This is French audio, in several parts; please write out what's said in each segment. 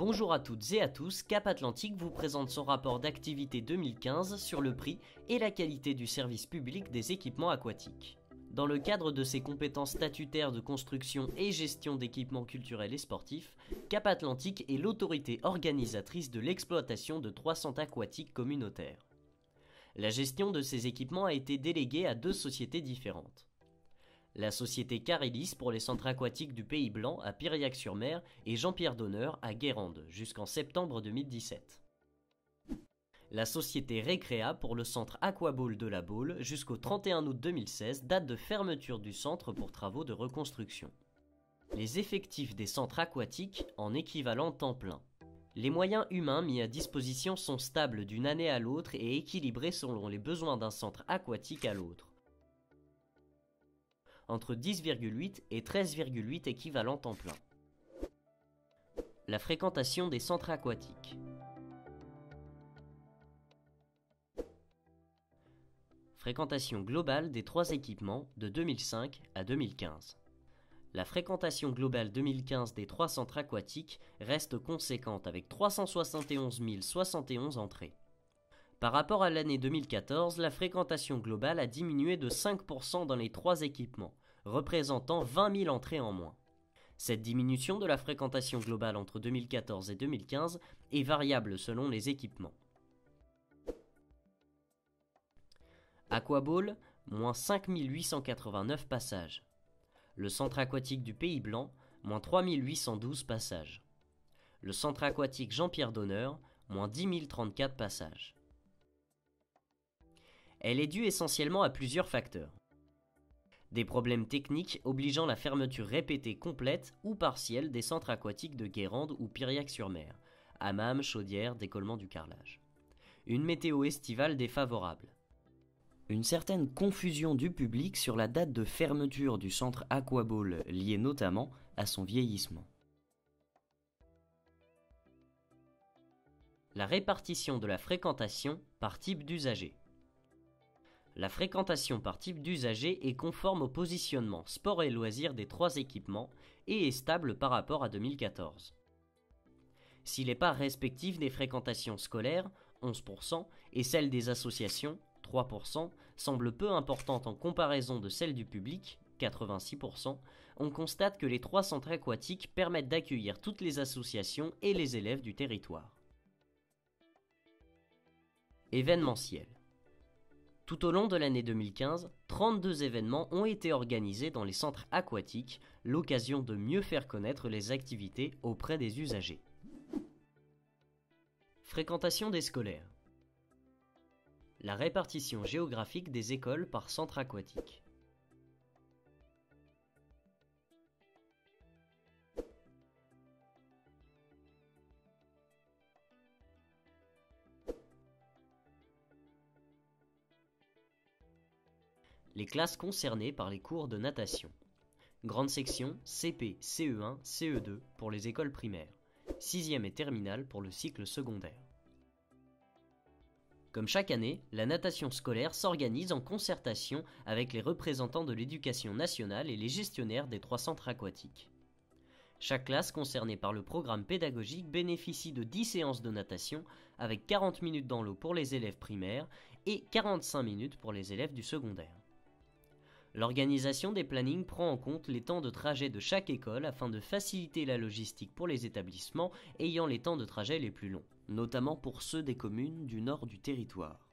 Bonjour à toutes et à tous, Cap Atlantique vous présente son rapport d'activité 2015 sur le prix et la qualité du service public des équipements aquatiques. Dans le cadre de ses compétences statutaires de construction et gestion d'équipements culturels et sportifs, Cap Atlantique est l'autorité organisatrice de l'exploitation de 3 centres aquatiques communautaires. La gestion de ces équipements a été déléguée à 2 sociétés différentes. La société Carélis pour les centres aquatiques du Pays Blanc à Piriac-sur-Mer et Jean-Pierre Donneur à Guérande jusqu'en septembre 2017. La société Récréa pour le centre Aquaball de la Baule jusqu'au 31 août 2016, date de fermeture du centre pour travaux de reconstruction. Les effectifs des centres aquatiques en équivalent temps plein. Les moyens humains mis à disposition sont stables d'une année à l'autre et équilibrés selon les besoins d'un centre aquatique à l'autre. Entre 10,8 et 13,8 équivalents temps plein. La fréquentation des centres aquatiques. Fréquentation globale des 3 équipements de 2005 à 2015. La fréquentation globale 2015 des 3 centres aquatiques reste conséquente avec 371 071 entrées. Par rapport à l'année 2014, la fréquentation globale a diminué de 5% dans les 3 équipements, représentant 20 000 entrées en moins. Cette diminution de la fréquentation globale entre 2014 et 2015 est variable selon les équipements. Aquaball, moins 5 889 passages. Le centre aquatique du Pays Blanc, moins 3 812 passages. Le centre aquatique Jean-Pierre Donneur, moins 10 034 passages. Elle est due essentiellement à plusieurs facteurs. Des problèmes techniques obligeant la fermeture répétée complète ou partielle des centres aquatiques de Guérande ou Piriac-sur-Mer, hammam, chaudière, décollement du carrelage. Une météo estivale défavorable. Une certaine confusion du public sur la date de fermeture du centre Aquaball, liée notamment à son vieillissement. La répartition de la fréquentation par type d'usager. La fréquentation par type d'usager est conforme au positionnement sport et loisirs des 3 équipements et est stable par rapport à 2014. Si les parts respectives des fréquentations scolaires, 11%, et celles des associations, 3%, semblent peu importantes en comparaison de celles du public, 86%, on constate que les 3 centres aquatiques permettent d'accueillir toutes les associations et les élèves du territoire. Événementiel. Tout au long de l'année 2015, 32 événements ont été organisés dans les centres aquatiques, l'occasion de mieux faire connaître les activités auprès des usagers. Fréquentation des scolaires. La répartition géographique des écoles par centre aquatique. Les classes concernées par les cours de natation. Grande section, CP, CE1, CE2 pour les écoles primaires. 6e et terminale pour le cycle secondaire. Comme chaque année, la natation scolaire s'organise en concertation avec les représentants de l'éducation nationale et les gestionnaires des 3 centres aquatiques. Chaque classe concernée par le programme pédagogique bénéficie de 10 séances de natation avec 40 minutes dans l'eau pour les élèves primaires et 45 minutes pour les élèves du secondaire. L'organisation des plannings prend en compte les temps de trajet de chaque école afin de faciliter la logistique pour les établissements ayant les temps de trajet les plus longs, notamment pour ceux des communes du nord du territoire.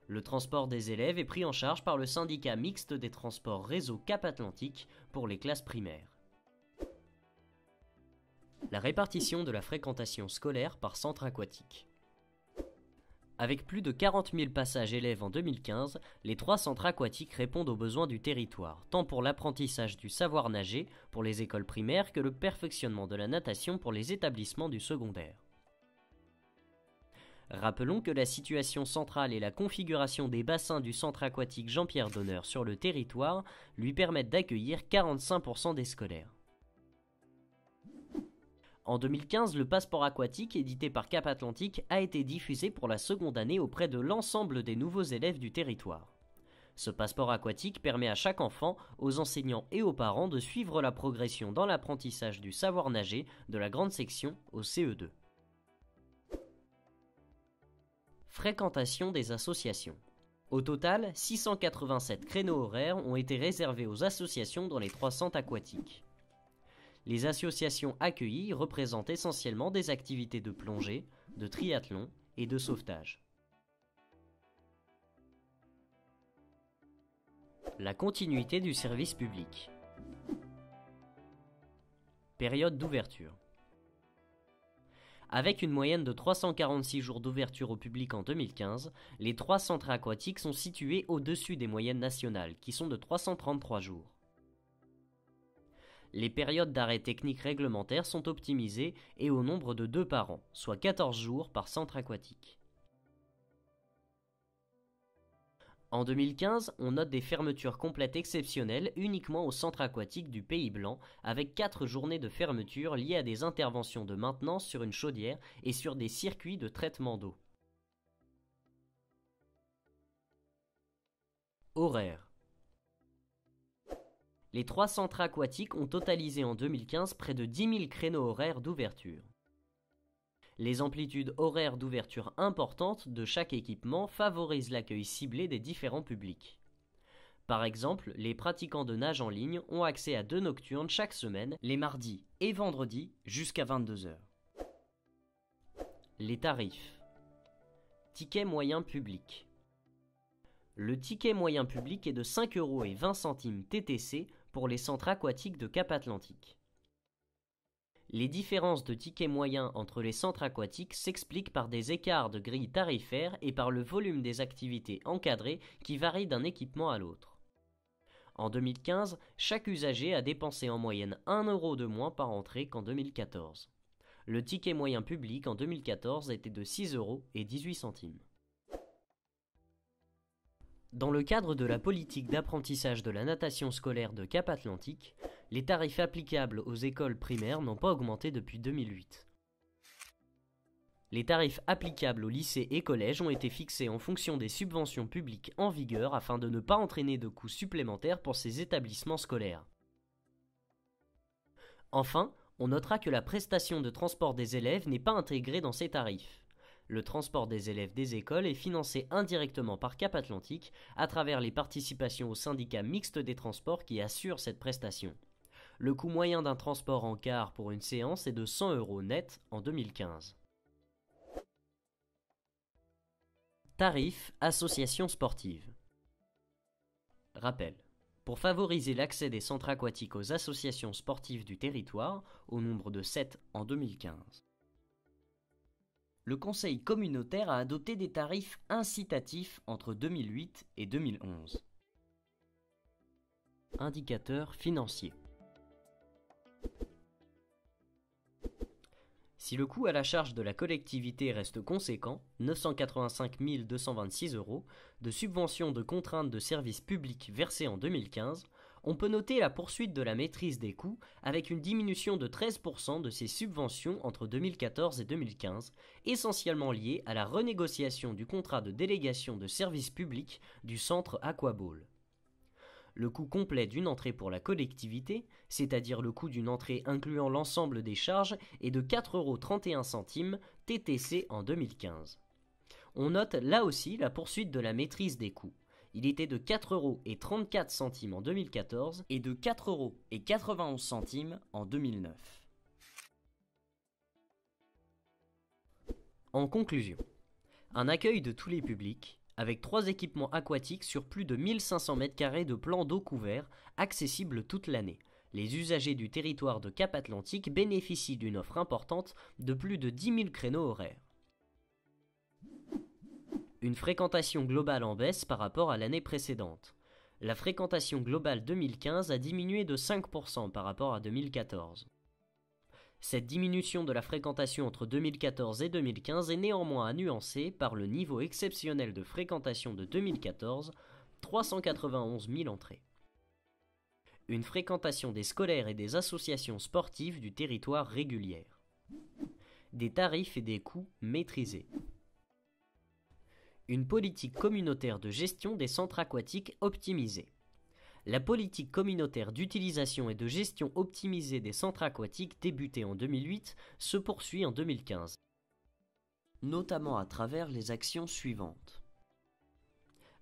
Le transport des élèves est pris en charge par le syndicat mixte des transports réseau Cap Atlantique pour les classes primaires. La répartition de la fréquentation scolaire par centre aquatique. Avec plus de 40 000 passages élèves en 2015, les 3 centres aquatiques répondent aux besoins du territoire, tant pour l'apprentissage du savoir nager pour les écoles primaires que le perfectionnement de la natation pour les établissements du secondaire. Rappelons que la situation centrale et la configuration des bassins du centre aquatique Jean-Pierre Donneur sur le territoire lui permettent d'accueillir 45% des scolaires. En 2015, le passeport aquatique, édité par Cap Atlantique, a été diffusé pour la 2e année auprès de l'ensemble des nouveaux élèves du territoire. Ce passeport aquatique permet à chaque enfant, aux enseignants et aux parents de suivre la progression dans l'apprentissage du savoir nager de la grande section au CE2. Fréquentation des associations. Au total, 687 créneaux horaires ont été réservés aux associations dans les 3 centres aquatiques. Les associations accueillies représentent essentiellement des activités de plongée, de triathlon et de sauvetage. La continuité du service public. Période d'ouverture. Avec une moyenne de 346 jours d'ouverture au public en 2015, les 3 centres aquatiques sont situés au-dessus des moyennes nationales, qui sont de 333 jours. Les périodes d'arrêt technique réglementaires sont optimisées et au nombre de 2 par an, soit 14 jours par centre aquatique. En 2015, on note des fermetures complètes exceptionnelles uniquement au centre aquatique du Pays Blanc, avec 4 journées de fermeture liées à des interventions de maintenance sur une chaudière et sur des circuits de traitement d'eau. Horaires. Les 3 centres aquatiques ont totalisé en 2015 près de 10 000 créneaux horaires d'ouverture. Les amplitudes horaires d'ouverture importantes de chaque équipement favorisent l'accueil ciblé des différents publics. Par exemple, les pratiquants de nage en ligne ont accès à 2 nocturnes chaque semaine, les mardis et vendredis jusqu'à 22 h. Les tarifs. Ticket moyen public. Le ticket moyen public est de 5,20 € TTC pour les centres aquatiques de Cap-Atlantique. Les différences de tickets moyens entre les centres aquatiques s'expliquent par des écarts de grille tarifaire et par le volume des activités encadrées qui varient d'un équipement à l'autre. En 2015, chaque usager a dépensé en moyenne 1 € de moins par entrée qu'en 2014. Le ticket moyen public en 2014 était de 6,18 €. Dans le cadre de la politique d'apprentissage de la natation scolaire de Cap-Atlantique, les tarifs applicables aux écoles primaires n'ont pas augmenté depuis 2008. Les tarifs applicables aux lycées et collèges ont été fixés en fonction des subventions publiques en vigueur afin de ne pas entraîner de coûts supplémentaires pour ces établissements scolaires. Enfin, on notera que la prestation de transport des élèves n'est pas intégrée dans ces tarifs. Le transport des élèves des écoles est financé indirectement par Cap-Atlantique à travers les participations au syndicat mixte des transports qui assure cette prestation. Le coût moyen d'un transport en car pour une séance est de 100 € net en 2015. Tarifs associations sportives. Rappel. Pour favoriser l'accès des centres aquatiques aux associations sportives du territoire, au nombre de 7 en 2015. Le Conseil communautaire a adopté des tarifs incitatifs entre 2008 et 2011. Indicateurs financiers. Si le coût à la charge de la collectivité reste conséquent, 985 226 €, de subventions de contraintes de services publics versées en 2015, on peut noter la poursuite de la maîtrise des coûts avec une diminution de 13% de ces subventions entre 2014 et 2015, essentiellement liée à la renégociation du contrat de délégation de services publics du centre Aquaball. Le coût complet d'une entrée pour la collectivité, c'est-à-dire le coût d'une entrée incluant l'ensemble des charges, est de 4,31 € TTC en 2015. On note là aussi la poursuite de la maîtrise des coûts. Il était de 4,34 € en 2014 et de 4,91 € en 2009. En conclusion, un accueil de tous les publics, avec 3 équipements aquatiques sur plus de 1500 m² de plans d'eau couverts, accessibles toute l'année. Les usagers du territoire de Cap-Atlantique bénéficient d'une offre importante de plus de 10 000 créneaux horaires. Une fréquentation globale en baisse par rapport à l'année précédente. La fréquentation globale 2015 a diminué de 5% par rapport à 2014. Cette diminution de la fréquentation entre 2014 et 2015 est néanmoins à nuancer par le niveau exceptionnel de fréquentation de 2014, 391 000 entrées. Une fréquentation des scolaires et des associations sportives du territoire régulière. Des tarifs et des coûts maîtrisés. Une politique communautaire de gestion des centres aquatiques optimisée. La politique communautaire d'utilisation et de gestion optimisée des centres aquatiques débutée en 2008 se poursuit en 2015, notamment à travers les actions suivantes.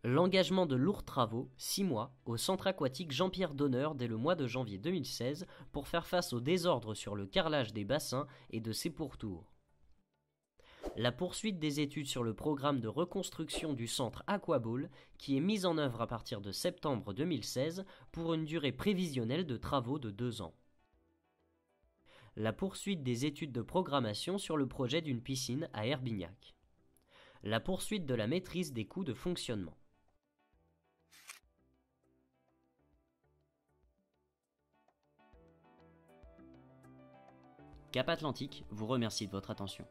L'engagement de lourds travaux, 6 mois, au centre aquatique Jean-Pierre Donneur dès le mois de janvier 2016 pour faire face au désordre sur le carrelage des bassins et de ses pourtours. La poursuite des études sur le programme de reconstruction du centre Aquaball qui est mis en œuvre à partir de septembre 2016 pour une durée prévisionnelle de travaux de 2 ans. La poursuite des études de programmation sur le projet d'une piscine à Herbignac. La poursuite de la maîtrise des coûts de fonctionnement. Cap Atlantique vous remercie de votre attention.